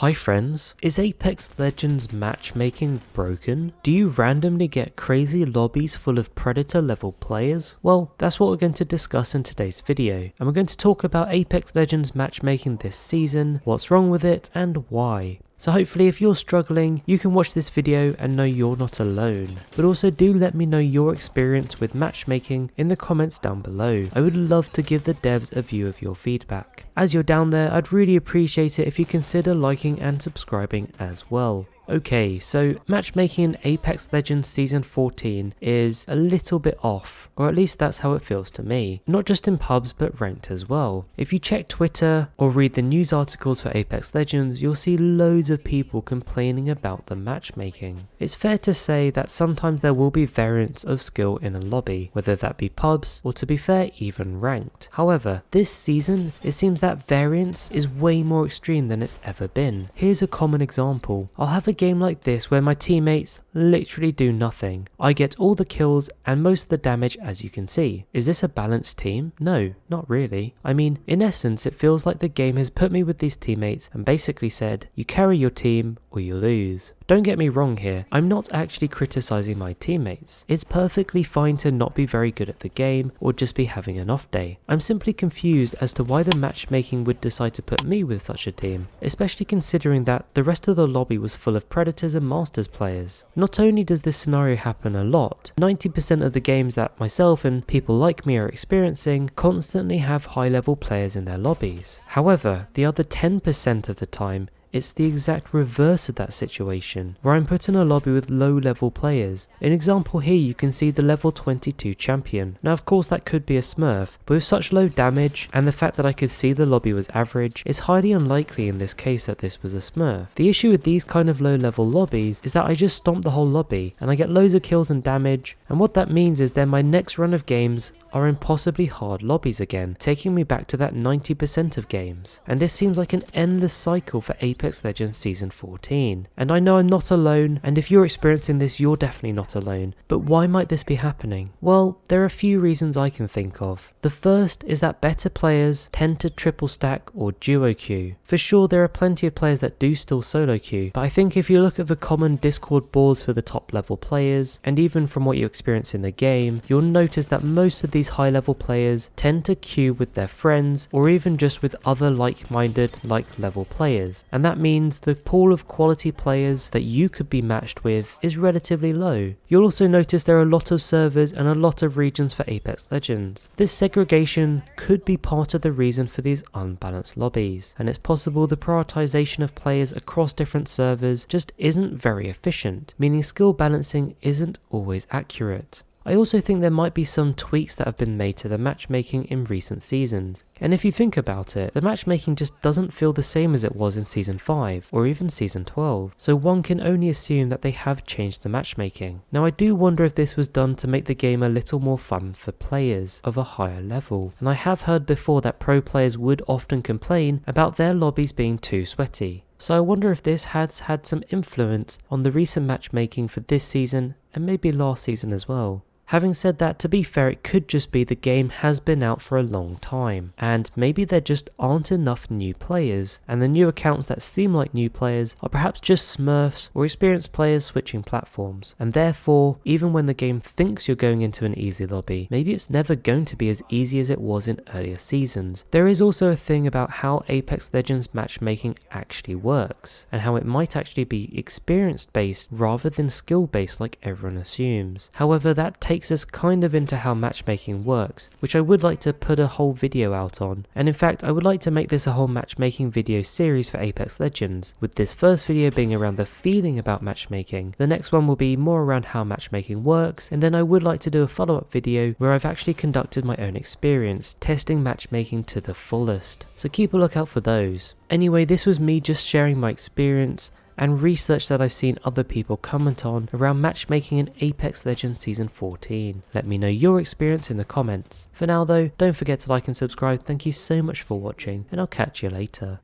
Hi friends, is Apex Legends Matchmaking broken? Do you randomly get crazy lobbies full of predator level players? Well, that's what we're going to discuss in today's video, and we're going to talk about Apex Legends Matchmaking this season, what's wrong with it, and why. So hopefully if you're struggling, you can watch this video and know you're not alone. But also do let me know your experience with matchmaking in the comments down below. I would love to give the devs a view of your feedback. As you're down there, I'd really appreciate it if you consider liking and subscribing as well. Okay, so matchmaking in Apex Legends Season 14 is a little bit off, or at least that's how it feels to me. Not just in pubs, but ranked as well. If you check Twitter or read the news articles for Apex Legends, you'll see loads of people complaining about the matchmaking. It's fair to say that sometimes there will be variants of skill in a lobby, whether that be pubs or, to be fair, even ranked. However, this season, it seems that variance is way more extreme than it's ever been. Here's a common example. I'll have a game like this where my teammates literally do nothing. I get all the kills and most of the damage, as you can see. Is this a balanced team? No, not really. I mean, in essence, it feels like the game has put me with these teammates and basically said, you carry your team or you lose. Don't get me wrong here, I'm not actually criticizing my teammates. It's perfectly fine to not be very good at the game or just be having an off day. I'm simply confused as to why the matchmaking would decide to put me with such a team, especially considering that the rest of the lobby was full of Predators and Masters players. Not only does this scenario happen a lot, 90% of the games that myself and people like me are experiencing constantly have high level players in their lobbies. However, the other 10% of the time, it's the exact reverse of that situation, where I'm put in a lobby with low level players. In example here you can see the level 22 champion. Now of course that could be a smurf, but with such low damage and the fact that I could see the lobby was average, it's highly unlikely in this case that this was a smurf. The issue with these kind of low level lobbies is that I just stomp the whole lobby and I get loads of kills and damage, and what that means is then my next run of games are impossibly hard lobbies again, taking me back to that 90% of games. And this seems like an endless cycle for Apex Legends Season 14. And I know I'm not alone, and if you're experiencing this, you're definitely not alone. But why might this be happening? Well, there are a few reasons I can think of. The first is that better players tend to triple stack or duo queue. For sure, there are plenty of players that do still solo queue, but I think if you look at the common Discord boards for the top level players, and even from what you experience in the game, you'll notice that most of these high level players tend to queue with their friends or even just with other like-minded, like-level players. And that means the pool of quality players that you could be matched with is relatively low. You'll also notice there are a lot of servers and a lot of regions for Apex Legends. This segregation could be part of the reason for these unbalanced lobbies, and it's possible the prioritization of players across different servers just isn't very efficient, meaning skill balancing isn't always accurate. I also think there might be some tweaks that have been made to the matchmaking in recent seasons, and if you think about it, the matchmaking just doesn't feel the same as it was in Season 5 or even Season 12, so one can only assume that they have changed the matchmaking. Now I do wonder if this was done to make the game a little more fun for players of a higher level, and I have heard before that pro players would often complain about their lobbies being too sweaty. So I wonder if this has had some influence on the recent matchmaking for this season and maybe last season as well. Having said that, to be fair, it could just be the game has been out for a long time, and maybe there just aren't enough new players, and the new accounts that seem like new players are perhaps just smurfs or experienced players switching platforms, and therefore, even when the game thinks you're going into an easy lobby, maybe it's never going to be as easy as it was in earlier seasons. There is also a thing about how Apex Legends matchmaking actually works, and how it might actually be experience based rather than skill based like everyone assumes. However, that takes us kind of into how matchmaking works, which I would like to put a whole video out on, and in fact I would like to make this a whole matchmaking video series for Apex Legends, with this first video being around the feeling about matchmaking, the next one will be more around how matchmaking works, and then I would like to do a follow-up video where I've actually conducted my own experience testing matchmaking to the fullest, so keep a lookout for those. Anyway, this was me just sharing my experience and research that I've seen other people comment on around matchmaking in Apex Legends Season 14. Let me know your experience in the comments. For now though, don't forget to like and subscribe. Thank you so much for watching, and I'll catch you later.